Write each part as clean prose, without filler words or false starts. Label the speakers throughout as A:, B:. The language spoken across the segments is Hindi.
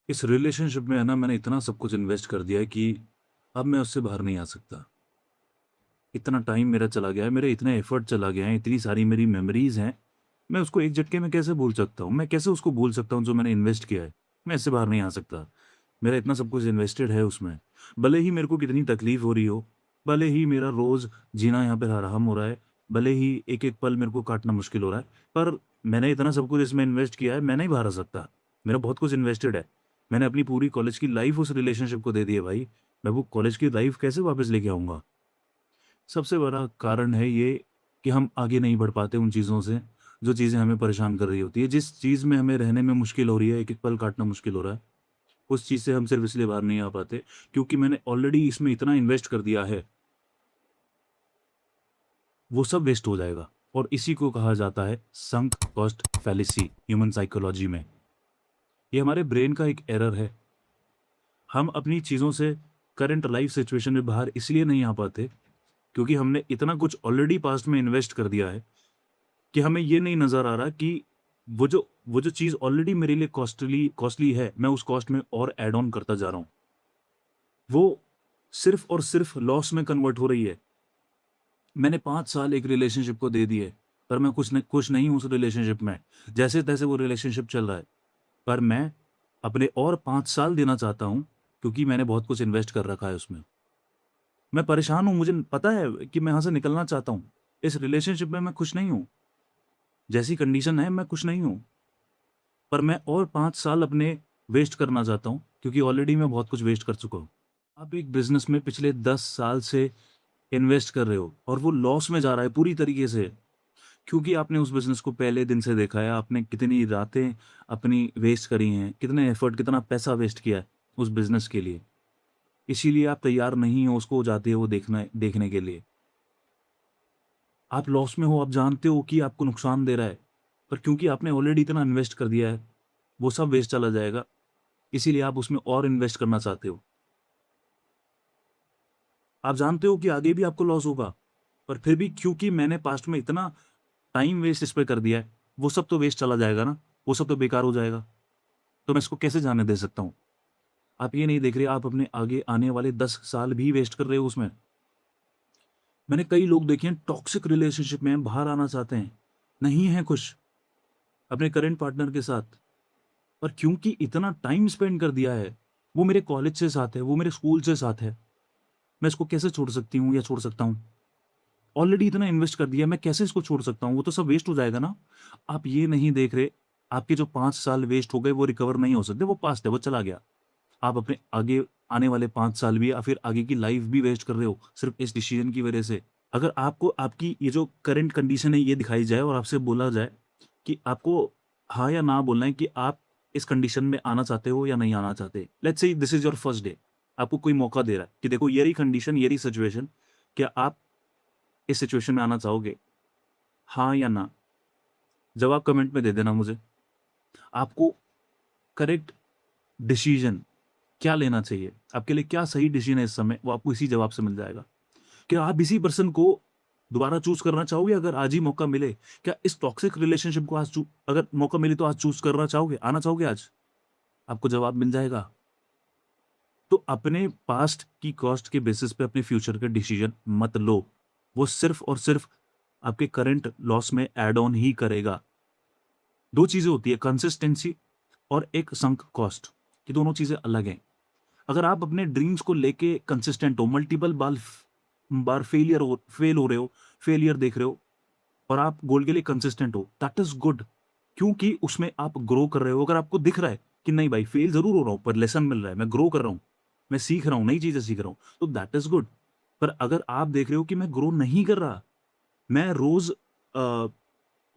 A: इस रिलेशनशिप में है ना, मैंने इतना सब कुछ इन्वेस्ट कर दिया है कि अब मैं उससे बाहर नहीं आ सकता। इतना टाइम मेरा चला गया है, मेरे इतने एफर्ट चला गया है, इतनी सारी मेरी मेमोरीज़ हैं, मैं उसको एक झटके में कैसे भूल सकता हूँ? मैं कैसे उसको भूल सकता हूँ जो मैंने इन्वेस्ट किया है? मैं इससे बाहर नहीं आ सकता। मेरा इतना सब कुछ इन्वेस्टेड है उसमें। भले ही मेरे को कितनी तकलीफ़ हो रही हो, भले ही मेरा रोज़ जीना यहाँ पे हराम हो रहा है, भले ही एक-एक पल मेरे को काटना मुश्किल हो रहा है, पर मैंने इतना सब कुछ इसमें इन्वेस्ट किया है, मैं नहीं बाहर आ सकता। मेरा बहुत कुछ इन्वेस्टेड है। मैंने अपनी पूरी कॉलेज की लाइफ़ उस रिलेशनशिप को दे दी है भाई। मैं वो कॉलेज की लाइफ़ कैसे वापस लेके आऊँगा? सबसे बड़ा कारण है ये कि हम आगे नहीं बढ़ पाते उन चीज़ों से, जो चीज़ें हमें परेशान कर रही होती है। जिस चीज़ में हमें रहने में मुश्किल हो रही है, एक-एक पल काटना मुश्किल हो रहा है, उस चीज़ से हम सिर्फ़ इसलिए बाहर नहीं आ पाते, क्योंकि मैंने ऑलरेडी इसमें इतना इन्वेस्ट कर दिया है, वो सब वेस्ट हो जाएगा। और इसी को कहा जाता है sunk cost fallacy human psychology में। ये हमारे ब्रेन का एक एरर है। हम अपनी चीज़ों से करंट लाइफ़ सिचुएशन में बाहर इसलिए नहीं आ पाते, क्योंकि हमने इतना कुछ ऑलरेडी पास्ट में इन्वेस्ट कर दिया है कि हमें ये नहीं नज़र आ रहा कि वो जो चीज़ ऑलरेडी मेरे लिए कॉस्टली कॉस्टली है, मैं उस कॉस्ट में और ऐड ऑन करता जा रहा हूँ। वो सिर्फ़ और सिर्फ़ लॉस में कन्वर्ट हो रही है। मैंने 5 साल एक रिलेशनशिप को दे दिए, पर मैं खुश नहीं हूँ उस रिलेशनशिप में। जैसे-तैसे वो रिलेशनशिप चल रहा है, पर मैं अपने और 5 साल देना चाहता हूँ, क्योंकि मैंने बहुत कुछ इन्वेस्ट कर रखा है उसमें। मैं परेशान हूँ, मुझे पता है कि मैं यहाँ से निकलना चाहता हूँ। इस रिलेशनशिप में मैं खुश नहीं हूँ। जैसी कंडीशन है, मैं खुश नहीं हूँ। पर मैं और 5 साल अपने वेस्ट करना चाहता हूँ, क्योंकि ऑलरेडी मैं बहुत कुछ वेस्ट कर चुका हूँ। आप एक बिज़नेस में पिछले 10 साल से इन्वेस्ट कर रहे हो और वो लॉस में जा रहा है पूरी तरीके से, क्योंकि आपने उस बिज़नेस को पहले दिन से देखा है, आपने कितनी रातें अपनी वेस्ट करी हैं, कितने एफ़र्ट, कितना पैसा वेस्ट किया है उस बिज़नेस के लिए। इसीलिए आप तैयार नहीं हो उसको जाते हो देखने के लिए। आप लॉस में हो, आप जानते हो कि आपको नुकसान दे रहा है, पर क्योंकि आपने ऑलरेडी इतना इन्वेस्ट कर दिया है, वो सब वेस्ट चला जाएगा। इसीलिए आप उसमें और इन्वेस्ट करना चाहते हो। आप जानते हो कि आगे भी आपको लॉस होगा, पर फिर भी क्योंकि मैंने पास्ट में इतना टाइम वेस्ट इस पे कर दिया है, वो सब तो वेस्ट चला जाएगा ना, वो सब तो बेकार हो जाएगा। तो मैं इसको कैसे जाने दे सकता हूँ? आप ये नहीं देख रहे, आप अपने आगे आने वाले 10 साल भी वेस्ट कर रहे हो उसमें। मैंने कई लोग देखे हैं टॉक्सिक रिलेशनशिप में हैं, बाहर आना चाहते हैं, नहीं हैं खुश अपने करंट पार्टनर के साथ, पर क्योंकि इतना टाइम स्पेंड कर दिया है, वो मेरे कॉलेज से साथ है, वो मेरे स्कूल से साथ है, मैं इसको कैसे छोड़ सकती हूँ या छोड़ सकता हूँ? ऑलरेडी इतना इन्वेस्ट कर दिया, मैं कैसे इसको छोड़ सकता हूँ? वो तो सब वेस्ट हो जाएगा ना। आप ये नहीं देख रहे, आपके जो 5 साल वेस्ट हो गए वो रिकवर नहीं हो सकते, वो पास्ट है, वो चला गया। आप अपने आगे आने वाले 5 साल भी या फिर आगे की लाइफ भी वेस्ट कर रहे हो, सिर्फ़ इस डिसीज़न की वजह से। अगर आपको आपकी ये जो करंट कंडीशन है ये दिखाई जाए और आपसे बोला जाए कि आपको हाँ या ना बोलना है कि आप इस कंडीशन में आना चाहते हो या नहीं आना चाहते। Let's say this is your first day, आपको कोई मौका दे रहा है कि देखो ये रही कंडीशन, ये रही सिचुएशन, क्या आप इस सिचुएशन में आना चाहोगे? हाँ या ना? जवाब कमेंट में दे देना मुझे। आपको करेक्ट डिसीज़न क्या लेना चाहिए? आपके लिए क्या सही डिसीज़न है इस समय? वो आपको इसी जवाब से मिल जाएगा। क्या आप इसी पर्सन को दोबारा चूज़ करना चाहोगे अगर आज ही मौका मिले? क्या इस टॉक्सिक रिलेशनशिप को आज अगर मौका मिले तो आज चूज़ करना चाहोगे? आना चाहोगे आज? आपको जवाब मिल जाएगा। तो अपने पास्ट की कॉस्ट के बेसिस पे अपने फ्यूचर के डिसीज़न मत लो। वो सिर्फ़ और सिर्फ़ आपके करंट लॉस में ऐड ऑन ही करेगा। 2 चीज़ें होती है, कंसिस्टेंसी और एक संक कॉस्ट। ये दोनों चीज़ें अलग हैं। अगर आप अपने ड्रीम्स को लेके कंसिस्टेंट हो, मल्टीपल बार फेल हो रहे हो, फेलियर देख रहे हो और आप गोल के लिए कंसिस्टेंट हो, दैट इज़ गुड, क्योंकि उसमें आप ग्रो कर रहे हो। अगर आपको दिख रहा है कि नहीं भाई फेल ज़रूर हो रहा हूँ, पर लेसन मिल रहा है, मैं ग्रो कर रहा हूँ, मैं सीख रहा हूँ, नई चीज़ें सीख रहा हूँ, तो दैट इज़ गुड। पर अगर आप देख रहे हो कि मैं ग्रो नहीं कर रहा, मैं रोज़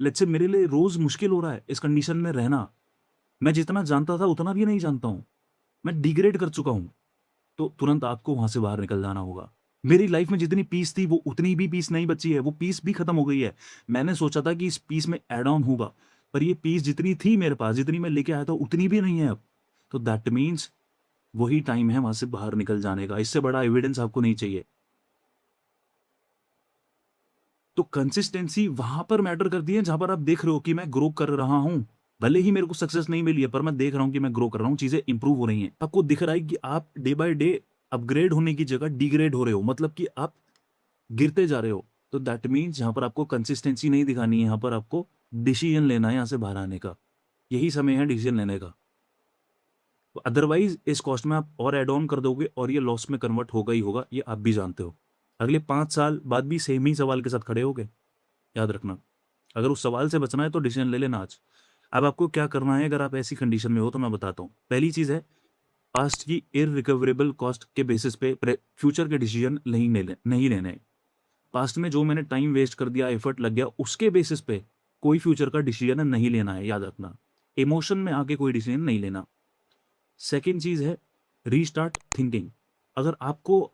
A: लेट्स से मेरे लिए रोज़ मुश्किल हो रहा है इस कंडीशन में रहना, मैं जितना जानता था उतना भी नहीं जानता हूँ, मैं डिग्रेड कर चुका हूँ। तो तुरंत आपको वहाँ से बाहर निकल जाना होगा। मेरी लाइफ़ में जितनी पीस थी, वो उतनी भी पीस नहीं बची है, वो पीस भी खत्म हो गई है। मैंने सोचा था कि इस पीस में ऐड ऑन होगा, पर ये पीस जितनी थी मेरे पास, जितनी मैं लेके आया था, उतनी भी नहीं है अब। तो दैट मीन्स वही टाइम है वहाँ से बाहर निकल जाने का, इससे बड़ा एविडेंस आपको नहीं चाहिए। तो कंसिस्टेंसी वहाँ पर मैटर करती है, जहाँ पर आप देख रहे हो कि मैं ग्रो कर रहा हूँ। भले ही मेरे को सक्सेस नहीं मिली है, पर मैं देख रहा हूँ कि मैं ग्रो कर रहा हूँ, चीज़ें इंप्रूव हो रही हैं। आपको दिख रहा है कि आप डे बाय डे अपग्रेड होने की जगह डिग्रेड हो रहे हो, मतलब कि आप गिरते जा रहे हो। तो दैट मीन्स यहाँ पर आपको कंसिस्टेंसी नहीं दिखानी है, यहाँ पर आपको डिसीजन लेना है यहाँ से बाहर आने का। यही समय है डिसीजन लेने का। अदरवाइज इस कॉस्ट में आप और एड ऑन कर दोगे और ये लॉस में कन्वर्ट होगा ही होगा, ये आप भी जानते हो। अगले 5 साल बाद भी सेम ही सवाल के साथ खड़े होगे, याद रखना। अगर उस सवाल से बचना है तो डिसीजन ले लेना आज। अब आपको क्या करना है अगर आप ऐसी कंडीशन में हो, तो मैं बताता हूँ। पहली चीज़ है, पास्ट की इररिकवरेबल कॉस्ट के बेसिस पे फ्यूचर के डिसीजन नहीं लेने। पास्ट में जो मैंने टाइम वेस्ट कर दिया, एफर्ट लग गया, उसके बेसिस पे कोई फ्यूचर का डिसीजन नहीं लेना है, याद रखना। इमोशन में आके कोई डिसीजन नहीं लेना। सेकेंड चीज़ है रीस्टार्ट थिंकिंग। अगर आपको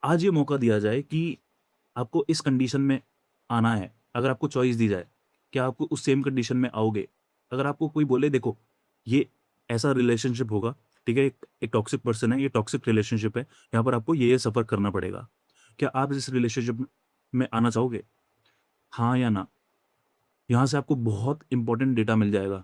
A: आज ये मौका दिया जाए कि आपको इस कंडीशन में आना है, अगर आपको चॉइस दी जाए, क्या आपको उस सेम कंडीशन में आओगे? अगर आपको कोई बोले देखो ये ऐसा रिलेशनशिप होगा, ठीक है, एक टॉक्सिक पर्सन है, ये टॉक्सिक रिलेशनशिप है, यहाँ पर आपको ये सफ़र करना पड़ेगा। क्या आप इस रिलेशनशिप में आना चाहोगे? हाँ या ना? यहाँ से आपको बहुत इंपॉर्टेंट डेटा मिल जाएगा।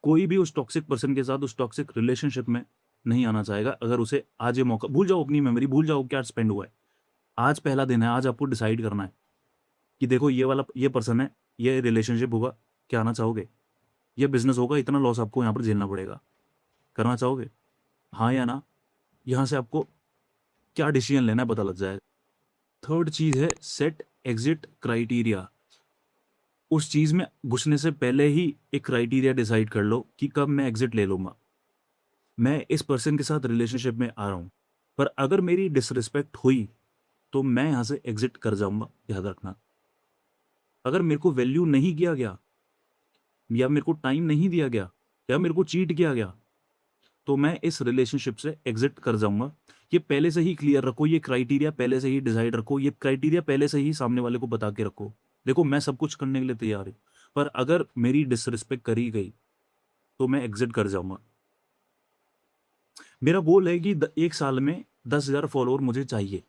A: कोई भी उस टॉक्सिक पर्सन के साथ उस टॉक्सिक रिलेशनशिप में नहीं आना चाहेगा अगर उसे आज ये मौका, भूल जाओ अपनी मेमोरी, भूल जाओ क्या स्पेंड हुआ है। आज पहला दिन है, आज आपको डिसाइड करना है कि देखो ये वाला ये पर्सन है, ये रिलेशनशिप होगा, क्या आना चाहोगे? ये बिज़नेस होगा, इतना लॉस आपको यहाँ पर झेलना पड़ेगा, करना चाहोगे? हाँ या ना? यहाँ से आपको क्या डिसीजन लेना है पता लग जाएगा। थर्ड चीज़ है सेट एग्ज़िट क्राइटेरिया। उस चीज़ में घुसने से पहले ही एक क्राइटेरिया डिसाइड कर लो कि कब मैं एग्ज़िट ले लूँगा। मैं इस पर्सन के साथ रिलेशनशिप में आ रहा हूँ, पर अगर मेरी डिसरिस्पेक्ट हुई, तो मैं यहाँ से एग्ज़िट कर जाऊँगा, याद रखना। अगर मेरे को वैल्यू नहीं किया गया या मेरे को टाइम नहीं दिया गया या मेरे को चीट किया गया, तो मैं इस रिलेशनशिप से एग्ज़िट कर जाऊँगा। ये पहले से ही क्लियर रखो, ये क्राइटेरिया पहले से ही डिसाइड रखो, ये क्राइटेरिया पहले से ही सामने वाले को बता के रखो। देखो मैं सब कुछ करने के लिए तैयार हूँ, पर अगर मेरी डिसरिस्पेक्ट करी गई, तो मैं एग्ज़िट कर जाऊँगा। मेरा गोल है कि 1 साल में 10,000 फॉलोवर मुझे चाहिए।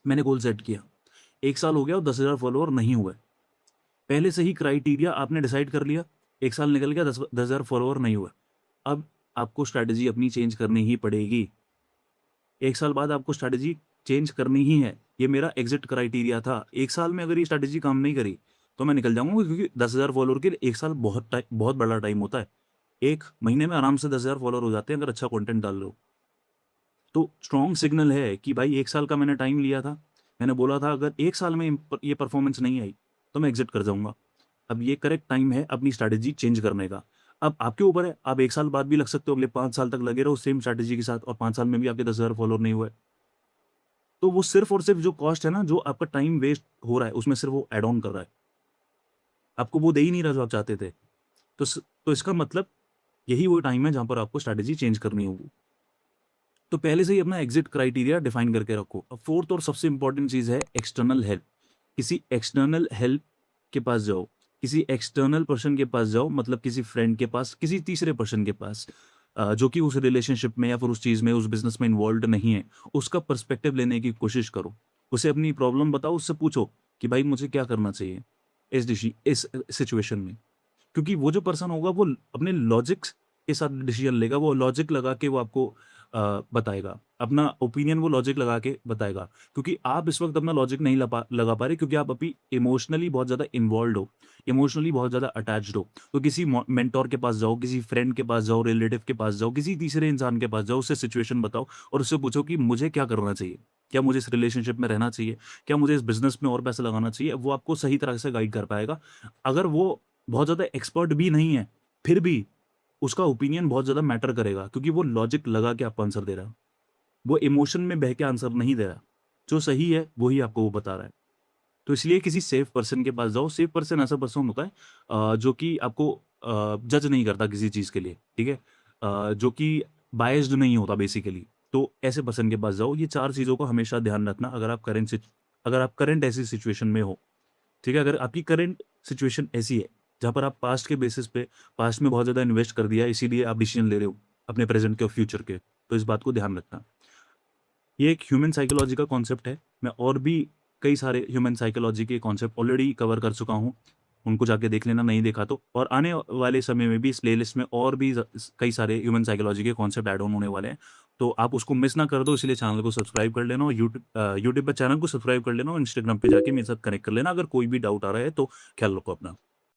A: मैंने गोल सेट किया। 1 साल हो गया और 10,000 फॉलोवर नहीं हुए। पहले से ही क्राइटेरिया आपने डिसाइड कर लिया, 1 साल निकल गया, 10,000 फॉलोवर नहीं हुए। अब आपको स्ट्रैटेजी अपनी चेंज करनी ही पड़ेगी। 1 साल बाद आपको स्ट्रैटेजी चेंज करनी ही है। ये मेरा एग्ज़िट क्राइटेरिया था। 1 साल में अगर ये स्ट्रैटेजी काम नहीं करी, तो मैं निकल जाऊँगा, क्योंकि 10,000 फॉलोवर के लिए 1 साल बहुत बड़ा टाइम होता है। 1 महीने में आराम से 10,000 फॉलोवर हो जाते हैं अगर अच्छा कंटेंट डाल लो। तो स्ट्रॉन्ग सिग्नल है कि भाई 1 साल का मैंने टाइम लिया था। मैंने बोला था अगर 1 साल में ये परफ़ॉर्मेंस नहीं आई, तो मैं एग्ज़िट कर जाऊँगा। अब ये करेक्ट टाइम है अपनी स्ट्रैटेजी चेंज करने का। अब आपके ऊपर है, आप 1 साल बाद भी लग सकते हो, अगले 5 साल तक लगे रहो सेम स्ट्रैटेजी के साथ और 5 साल में भी आपके 10,000 फॉलोवर नहीं हुए। तो वो सिर्फ़ और सिर्फ़ जो कॉस्ट है ना, जो आपका टाइम वेस्ट हो रहा है, उसमें सिर्फ़ वो ऐड ऑन कर रहा है। आपको वो दे ही नहीं रहा जो आप चाहते थे। तो इसका मतलब यही वो टाइम है जहाँ पर आपको स्ट्रैटेजी चेंज करनी होगी। तो पहले से ही अपना एग्ज़िट क्राइटेरिया डिफ़ाइन करके रखो। अब फोर्थ और सबसे इम्पोर्टेंट चीज़ है एक्सटर्नल हेल्प। किसी एक्सटर्नल हेल्प के पास जाओ, किसी एक्सटर्नल पर्सन के पास जाओ, मतलब किसी फ्रेंड के पास, किसी तीसरे पर्सन के पास, जो कि उस रिलेशनशिप में या फिर उस चीज़ में, उस बिज़नेस में इन्वॉल्व्ड नहीं है। उसका पर्सपेक्टिव लेने की कोशिश करो। उसे अपनी प्रॉब्लम बताओ, उससे पूछो कि भाई मुझे क्या करना चाहिए इस सिचुएशन में? क्योंकि वो जो पर्सन होगा वो अपने लॉजिक्स के साथ डिसीजन लेगा, वो लॉजिक लगा के वो आपको बताएगा। अपना ओपिनियन वो लॉजिक लगा के बताएगा। क्योंकि आप इस वक़्त अपना लॉजिक नहीं लगा पा रहे, क्योंकि आप अभी इमोशनली बहुत ज़्यादा इन्वॉल्व्ड हो, इमोशनली बहुत ज़्यादा अटैच्ड हो। तो किसी मेंटर के पास जाओ, किसी फ्रेंड के पास जाओ, रिलेटिव के पास जाओ, किसी तीसरे इंसान के पास जाओ, उससे सिचुएशन बताओ और उससे पूछो कि मुझे क्या करना चाहिए? क्या मुझे इस रिलेशनशिप में रहना चाहिए? क्या मुझे इस बिज़नेस में और पैसा लगाना चाहिए? वो आपको सही तरह से गाइड कर पाएगा। अगर वो बहुत ज़्यादा एक्सपर्ट भी नहीं है, फिर भी उसका ओपिनियन बहुत ज़्यादा मैटर करेगा, क्योंकि वो लॉजिक लगा के आपको आंसर दे रहा है। वो इमोशन में बह के आंसर नहीं दे रहा। जो सही है, वो ही आपको वो बता रहा है। तो इसलिए किसी सेफ पर्सन के पास जाओ। सेफ पर्सन ऐसा पर्सन होता है जो कि आपको जज नहीं करता किसी चीज़ के लिए, ठीक है? जो कि बायस्ड नहीं होता बेसिकली। तो ऐसे पर्सन के पास जाओ। ये 4 चीज़ों को हमेशा ध्यान रखना अगर आप करंट ऐसी सिचुएशन में हो, ठीक है? अगर आपकी करंट सिचुएशन ऐसी है, जहाँ पर आप पास्ट के बेसिस पे पास्ट में बहुत ज़्यादा इन्वेस्ट कर दिया है, इसीलिए आप डिसीज़न ले रहे हो अपने प्रेज़ेंट के और फ्यूचर के, तो इस बात को ध्यान रखना। ये एक ह्यूमन साइकोलॉजी का कॉन्सेप्ट है। मैं और भी कई सारे ह्यूमन साइकोलॉजी के कॉन्सेप्ट ऑलरेडी कवर कर चुका हूँ। उनको जाके देख लेना नहीं देखा तो। और आने वाले समय में भी इस प्लेलिस्ट में और भी कई सारे ह्यूमन साइकोलॉजी के कॉन्सेप्ट ऐड ऑन होने वाले हैं, तो आप उसको मिस ना कर दो, इसलिए चैनल को सब्सक्राइब कर लेना और यूट्यूब पर चैनल को सब्सक्राइब कर लेना और इंस्टाग्राम पे जाके मेरे साथ कनेक्ट कर लेना। अगर कोई भी डाउट आ रहा है तो ख्याल रखो अपना।